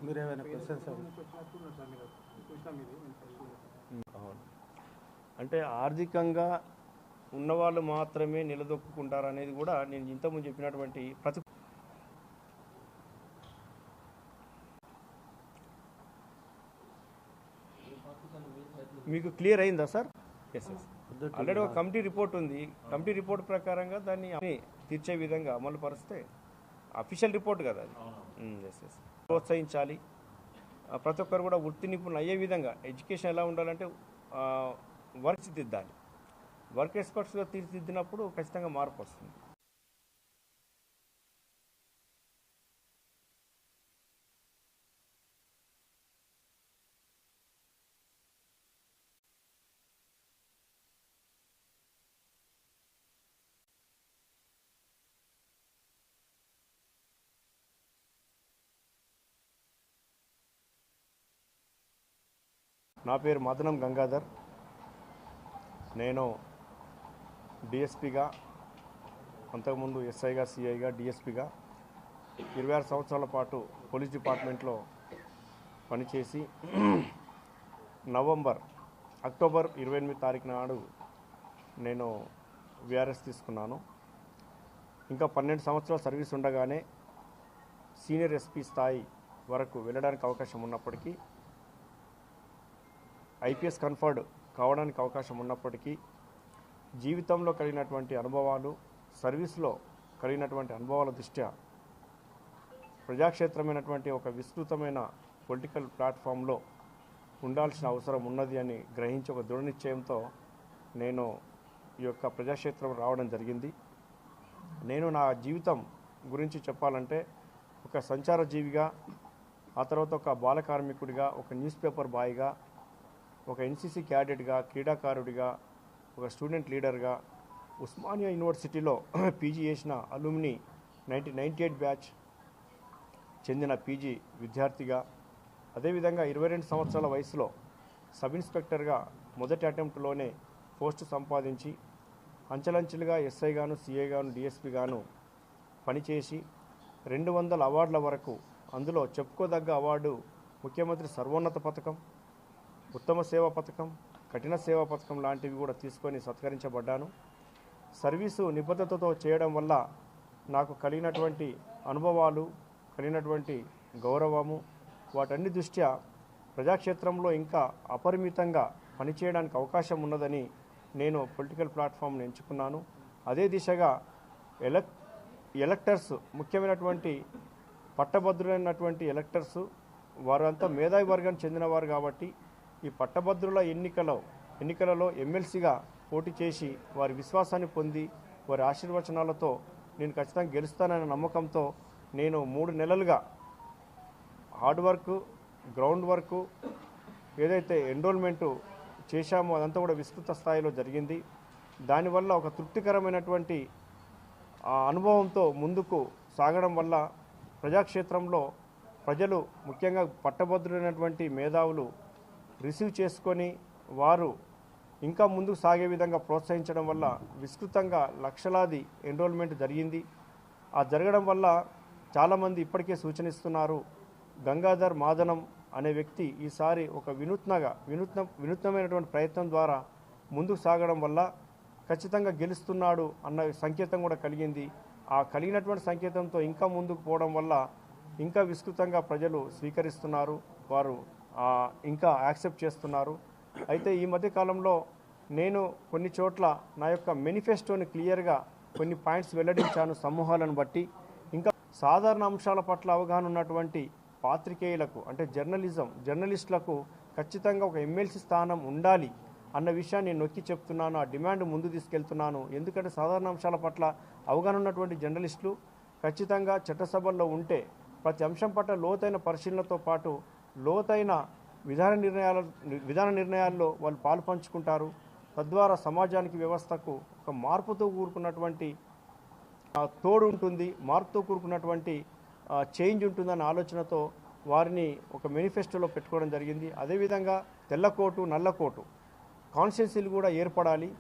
మీరేమైనా క్వశ్చన్స్ అవును, అంటే ఆర్థికంగా ఉన్నవాళ్ళు మాత్రమే నిలదొక్కుంటారు అనేది కూడా నేను ఇంతకుముందు చెప్పినటువంటి మీకు క్లియర్ అయిందా సార్? ఎస్ ఎస్, ఆల్రెడీ ఒక కమిటీ రిపోర్ట్ ఉంది. కమిటీ రిపోర్ట్ ప్రకారంగా దాన్ని తీర్చే విధంగా అమలు పరిస్తే అఫీషియల్ రిపోర్ట్ కదా అది. ఎస్ ఎస్, ప్రోత్సహించాలి. ప్రతి ఒక్కరు కూడా వృత్తి నిపుణులు అయ్యే విధంగా ఎడ్యుకేషన్ ఎలా ఉండాలంటే వర్క్ తీర్చిదిద్దాలి. వర్క్ ఎక్స్పర్ట్స్గా తీర్చిదిద్దినప్పుడు ఖచ్చితంగా మార్పు వస్తుంది. నా పేరు మదనం గంగాధర్. నేను డిఎస్పిగా, అంతకుముందు ఎస్ఐగా, సిఐగా, డిఎస్పిగా 26 సంవత్సరాల పాటు పోలీస్ డిపార్ట్మెంట్లో పనిచేసి అక్టోబర్ 28 తారీఖు నాడు నేను విఆర్ఎస్ తీసుకున్నాను. ఇంకా 12 సంవత్సరాల సర్వీస్ ఉండగానే సీనియర్ ఎస్పీ స్థాయి వరకు వెళ్ళడానికి అవకాశం ఉన్నప్పటికీ, ఐపీఎస్ కన్ఫర్డ్ కావడానికి అవకాశం ఉన్నప్పటికీ, జీవితంలో కలిగినటువంటి అనుభవాలు, సర్వీస్లో కలిగినటువంటి అనుభవాల దృష్ట్యా ప్రజాక్షేత్రమైనటువంటి ఒక విస్తృతమైన పొలిటికల్ ప్లాట్ఫామ్లో ఉండాల్సిన అవసరం ఉన్నది అని గ్రహించి ఒక దృఢ నిశ్చయంతో నేను ఈ యొక్క ప్రజాక్షేత్రం రావడం జరిగింది. నేను నా జీవితం గురించి చెప్పాలంటే ఒక సంచార జీవిగా, ఆ తర్వాత ఒక బాల కార్మికుడిగా, ఒక న్యూస్ పేపర్ బాయ్గా, ఒక ఎన్సీసీ క్యాడెట్గా, క్రీడాకారుడిగా, ఒక స్టూడెంట్ లీడర్గా, ఉస్మానియా యూనివర్సిటీలో పీజీ చేసిన అలుమిని 1998 బ్యాచ్ చెందిన పీజీ విద్యార్థిగా, అదేవిధంగా 22 సంవత్సరాల వయసులో సబ్ ఇన్స్పెక్టర్గా మొదటి అటెంప్ట్లోనే పోస్టు సంపాదించి అంచెలంచెలుగా ఎస్ఐగాను, సిఐగాను, డిఎస్పీగాను పనిచేసి 200 అవార్డుల వరకు, అందులో చెప్పుకోదగ్గ అవార్డు ముఖ్యమంత్రి సర్వోన్నత పథకం, ఉత్తమ సేవా పథకం, కఠిన సేవా పథకం లాంటివి కూడా తీసుకొని సత్కరించబడ్డాను. సర్వీసు నిబద్ధతతో చేయడం వల్ల నాకు కలిగినటువంటి అనుభవాలు, కలిగినటువంటి గౌరవము, వాటన్ని దృష్ట్యా ప్రజాక్షేత్రంలో ఇంకా అపరిమితంగా పనిచేయడానికి అవకాశం ఉన్నదని నేను పొలిటికల్ ప్లాట్ఫామ్ను ఎంచుకున్నాను. అదే దిశగా ఎలక్టర్స్, ముఖ్యమైనటువంటి పట్టభద్రులైనటువంటి ఎలక్టర్సు, వారంతా మేధావి వర్గానికి చెందినవారు కాబట్టి ఈ పట్టభద్రుల ఎన్నికలలో ఎమ్మెల్సీగా పోటీ చేసి వారి విశ్వాసాన్ని పొంది వారి ఆశీర్వచనాలతో నేను ఖచ్చితంగా గెలుస్తాననే నమ్మకంతో నేను 3 నెలలుగా హార్డ్ వర్క్, గ్రౌండ్ వర్క్, ఏదైతే ఎన్రోల్మెంటు చేశామో అదంతా కూడా విస్తృత స్థాయిలో జరిగింది. దానివల్ల ఒక తృప్తికరమైనటువంటి అనుభవంతో ముందుకు సాగడం వల్ల ప్రజాక్షేత్రంలో ప్రజలు, ముఖ్యంగా పట్టభద్రులైనటువంటి మేధావులు రిసీవ్ చేసుకొని వారు ఇంకా ముందుకు సాగే విధంగా ప్రోత్సహించడం వల్ల విస్తృతంగా లక్షలాది ఎన్రోల్మెంట్ జరిగింది. ఆ జరగడం వల్ల చాలామంది ఇప్పటికే సూచనిస్తున్నారు, గంగాధర్ మాదనం అనే వ్యక్తి ఈసారి ఒక వినూత్నమైనటువంటి ప్రయత్నం ద్వారా ముందుకు సాగడం వల్ల ఖచ్చితంగా గెలుస్తున్నాడు అన్న సంకేతం కూడా కలిగింది. ఆ కలిగినటువంటి సంకేతంతో ఇంకా ముందుకు పోవడం వల్ల ఇంకా విస్తృతంగా ప్రజలు స్వీకరిస్తున్నారు, వారు ఇంకా యాక్సెప్ట్ చేస్తున్నారు. అయితే ఈ మధ్యకాలంలో నేను కొన్ని చోట్ల నా యొక్క మేనిఫెస్టోని క్లియర్గా కొన్ని పాయింట్స్ వెల్లడించాను సమూహాలను బట్టి. ఇంకా సాధారణ అంశాల పట్ల అవగాహన ఉన్నటువంటి పాత్రికేయులకు, అంటే జర్నలిస్టులకు ఖచ్చితంగా ఒక ఎమ్మెల్సీ స్థానం ఉండాలి అన్న విషయాన్ని నేను నొక్కి చెప్తున్నాను. ఆ డిమాండ్ ముందు తీసుకెళ్తున్నాను. ఎందుకంటే సాధారణ అంశాల పట్ల అవగాహన ఉన్నటువంటి జర్నలిస్టులు ఖచ్చితంగా చట్టసభల్లో ఉంటే ప్రతి అంశం పట్ల లోతైన పరిశీలనతో పాటు లోతైన విధాన నిర్ణయాల్లో వాళ్ళు పాలు పంచుకుంటారు. తద్వారా సమాజానికి, వ్యవస్థకు ఒక మార్పుతో కూడుకున్నటువంటి తోడు ఉంటుంది, మార్పుతో కూడుకున్నటువంటి చేంజ్ ఉంటుందన్న ఆలోచనతో వారిని ఒక మేనిఫెస్టోలో పెట్టుకోవడం జరిగింది. అదేవిధంగా తెల్లకోటు, నల్లకోటు కాన్స్టిట్యున్సీలు కూడా ఏర్పడాలి.